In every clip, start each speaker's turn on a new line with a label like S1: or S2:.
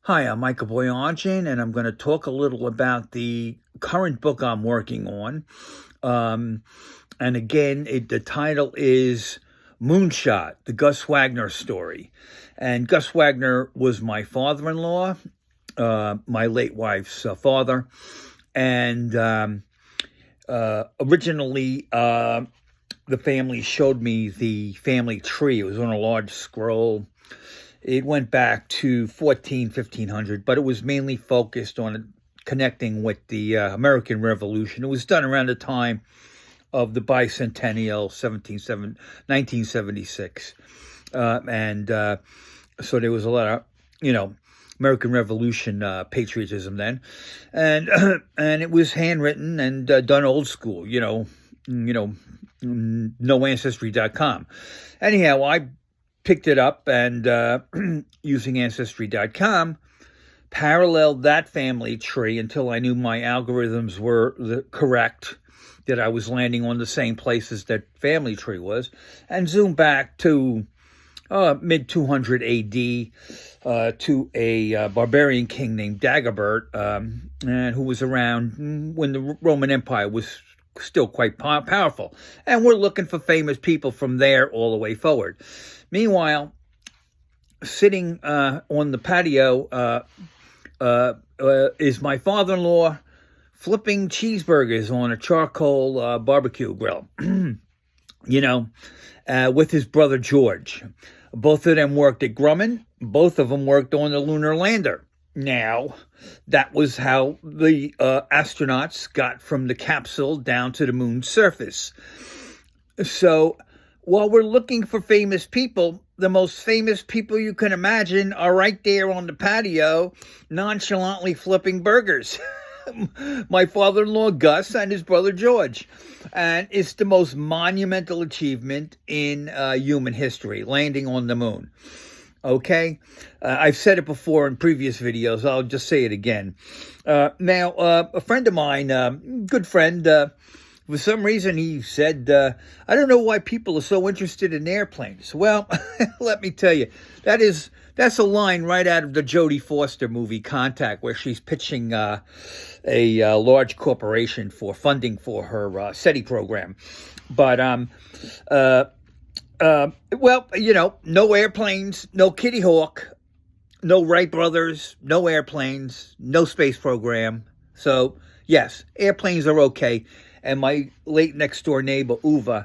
S1: Hi, I'm Michael Boyancin, and I'm going to talk a little about the current book I'm working on. Um, and again, the title is Moonshot, the Gus Wagner story. And Gus Wagner was my father-in-law, my late wife's father. And originally, the family showed me the family tree. It was on a large scroll. It went back to 1500, but it was mainly focused on connecting with the American Revolution. It was done around the time of the bicentennial, 1976. So there was a lot of, American Revolution patriotism then. And and it was handwritten and done old school, no Ancestry.com. Anyhow, I picked it up and using Ancestry.com, paralleled that family tree until I knew my algorithms were correct, that I was landing on the same places that family tree was, and zoomed back to mid 200 AD to a barbarian king named Dagobert, and who was around when the Roman Empire was still quite powerful. And we're looking for famous people from there all the way forward. Meanwhile, sitting on the patio is my father-in-law flipping cheeseburgers on a charcoal barbecue grill, with his brother George. Both of them worked at Grumman. Both of them worked on the lunar lander. Now, that was how the astronauts got from the capsule down to the moon's surface. So, while we're looking for famous people, the most famous people you can imagine are right there on the patio, nonchalantly flipping burgers. My father-in-law, Gus, and his brother, George. And it's the most monumental achievement in human history, landing on the moon. Okay? I've said it before in previous videos. I'll just say it again. Now, a friend of mine, good friend, for some reason, he said, I don't know why people are so interested in airplanes. Well, let me tell you, that's a line right out of the Jodie Foster movie Contact, where she's pitching a large corporation for funding for her SETI program. But, no airplanes, no Kitty Hawk, no Wright brothers, no airplanes, no space program. So, yes, airplanes are okay. And my late next door neighbor, Uwe,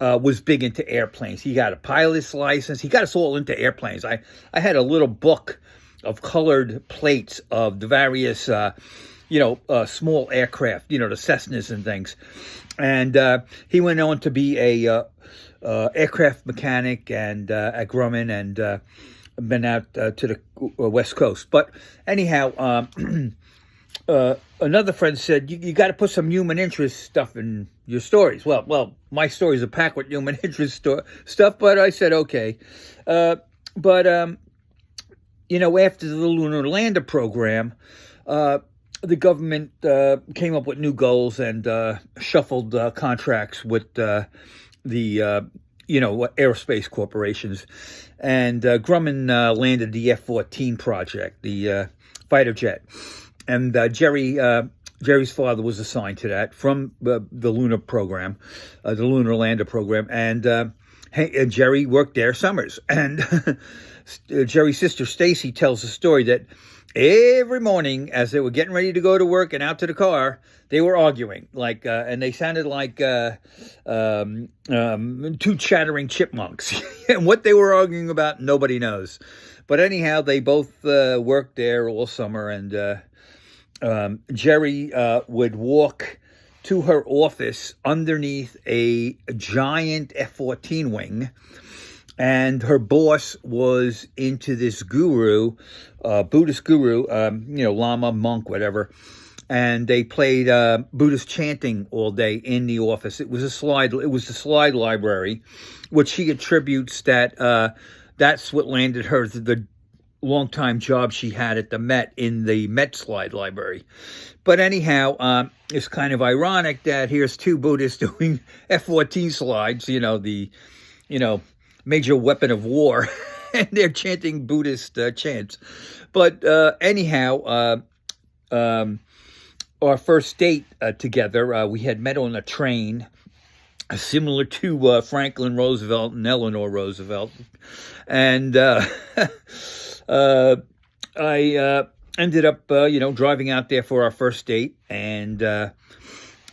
S1: was big into airplanes. He got a pilot's license. He got us all into airplanes. I had a little book of colored plates of the various, small aircraft, the Cessnas and things. And he went on to be a aircraft mechanic and at Grumman, and been out to the West Coast. But anyhow, another friend said, you got to put some human interest stuff in your stories. Well, my stories are packed with human interest stuff, but I said, okay. After the lunar lander program, the government came up with new goals and shuffled contracts with the aerospace corporations. And Grumman landed the F-14 project, the fighter jet. And Jeri's father was assigned to that from the lunar program, the lunar lander program. And Jeri worked there summers. And Jeri's sister Stacy tells a story that every morning as they were getting ready to go to work and out to the car, they were arguing, and they sounded like two chattering chipmunks. And what they were arguing about, nobody knows. But anyhow, they both worked there all summer, and Jeri would walk to her office underneath a giant F-14 wing, and her boss was into this guru, Buddhist guru, lama, monk, whatever, and they played Buddhist chanting all day in the office. It was the slide library, which she attributes that that's what landed her the long-time job she had at the Met, in the Met slide library. But anyhow, it's kind of ironic that here's two Buddhists doing F-14 slides, the major weapon of war, and they're chanting Buddhist chants. But anyhow, our first date together, we had met on a train, similar to Franklin Roosevelt and Eleanor Roosevelt. And I ended up, driving out there for our first date. And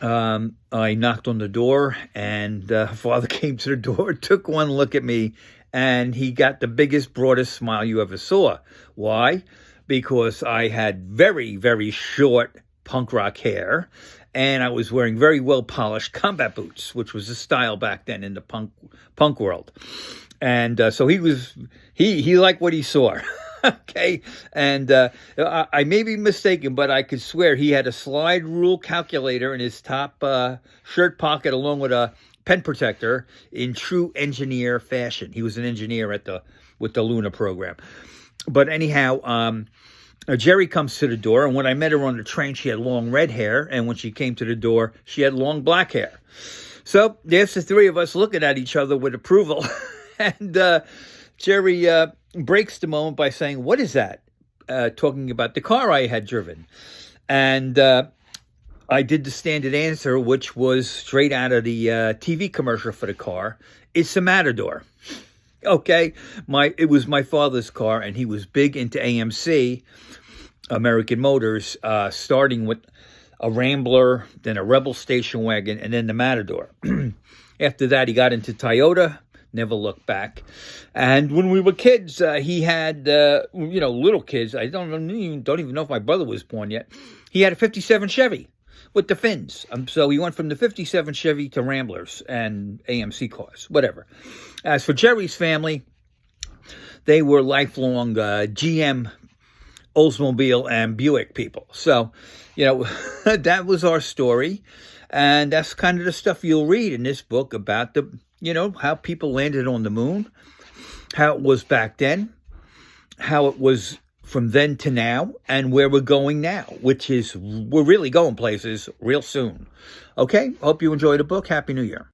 S1: I knocked on the door, and her father came to the door, took one look at me, and he got the biggest, broadest smile you ever saw. Why? Because I had very, very short punk rock hair, and I was wearing very well-polished combat boots, which was the style back then in the punk world. And so he liked what he saw. Okay, and I may be mistaken, but I could swear he had a slide rule calculator in his top shirt pocket, along with a pen protector, in true engineer fashion. He was an engineer with the Lunar program. But anyhow, Jeri comes to the door, and when I met her on the train, she had long red hair, and when she came to the door, she had long black hair. So there's the three of us looking at each other with approval, and Jeri breaks the moment by saying, "What is that?" Talking about the car I had driven. And I did the standard answer, which was straight out of the TV commercial for the car. It's a Matador. Okay, it was my father's car, and he was big into AMC, American Motors, starting with a Rambler, then a Rebel station wagon, and then the Matador. After that, he got into Toyota, never looked back. And when we were kids, he had, little kids. I don't even know if my brother was born yet. He had a 57 Chevy with the fins. So he went from the 57 Chevy to Ramblers and AMC cars, whatever. As for Jeri's family, they were lifelong GM, Oldsmobile, and Buick people. So, that was our story. And that's kind of the stuff you'll read in this book about how people landed on the moon, how it was back then, how it was from then to now, and where we're going now, which is we're really going places real soon. Okay, hope you enjoyed the book. Happy New Year.